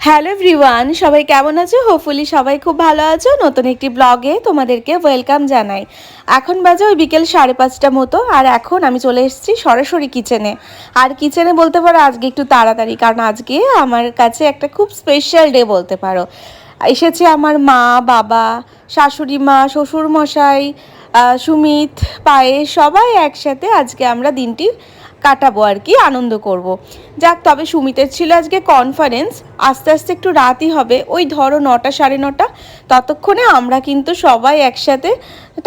Hello everyone, সবাই কেমন আছো? হোপফুলি সবাই খুব ভালো আছো। নতুন একটি ব্লগে তোমাদেরকে ওয়েলকাম জানাই। এখন বাজে ওই বিকেল 5:30 মতো, আর এখন আমি চলে এসেছি সরাসরি কিচেনে। আর কিচেনে বলতে পারো আজকে একটু তাড়াতাড়ি, কারণ আজকে আমার কাছে একটা খুব স্পেশাল ডে বলতে পারো। এসেছে আমার মা, বাবা, শাশুড়ি মা, শ্বশুরমশাই, সুমিত, পায়েস, সবাই একসাথে আজকে আমরা দিনটি কাটাবো আর কি, আনন্দ করব। যাক, তবে সুমিতের ছিল আজকে কনফারেন্স, আস্তে আস্তে একটু রাতই হবে, ওই ধরো 9টা 9:30। ততক্ষণে আমরা কিন্তু সবাই একসাথে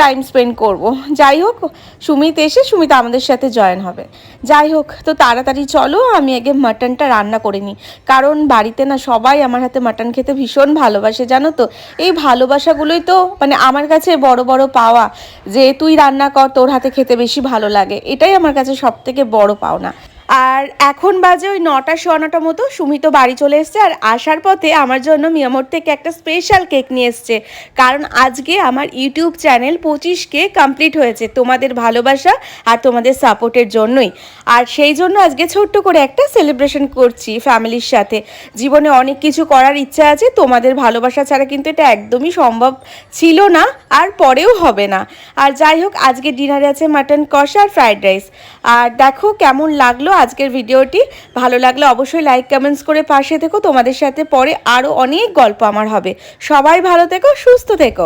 টাইম স্পেন্ড করব। যাই হোক, সুমিত আমাদের সাথে জয়েন হবে। যাই হোক, তো তাড়াতাড়ি চলো আমি আগে মাটনটা রান্না করে নিই, কারণ বাড়িতে না সবাই আমার হাতে মাটন খেতে ভীষণ ভালোবাসে, জানো তো। এই ভালোবাসাগুলোই তো মানে আমার কাছে বড় বড় পাওয়া, যে তুই রান্না কর, তোর হাতে খেতে বেশি ভালো লাগে, এটাই আমার কাছে সব থেকে বড় পাওনা। আর এখন বাজে ওই 9টা 9:15 মতো। সুমিত বাড়ি চলে এসছে, আর আসার পথে আমার জন্য মিয়ামোর থেকে একটা স্পেশাল কেক নিয়ে এসছে, কারণ আজকে আমার ইউটিউব চ্যানেল 25K কমপ্লিট হয়েছে তোমাদের ভালোবাসা আর তোমাদের সাপোর্টের জন্যই। আর সেই জন্য আজকে ছোট্ট করে একটা সেলিব্রেশন করছি ফ্যামিলির সাথে। জীবনে অনেক কিছু করার ইচ্ছা আছে, তোমাদের ভালোবাসা ছাড়া কিন্তু এটা একদমই সম্ভব ছিল না, আর পরেও হবে না। আর যাই হোক, আজকে ডিনারে আছে মাটন কষা আর ফ্রাইড রাইস। আর দেখো কেমন লাগলো আজকের ভিডিওটি। ভালো লাগলে অবশ্যই লাইক কমেন্টস করে পাশে থেকো, তোমাদের সাথে পরে আরও অনেক গল্প আমার হবে। সবাই ভালো থেকো, সুস্থ থেকো।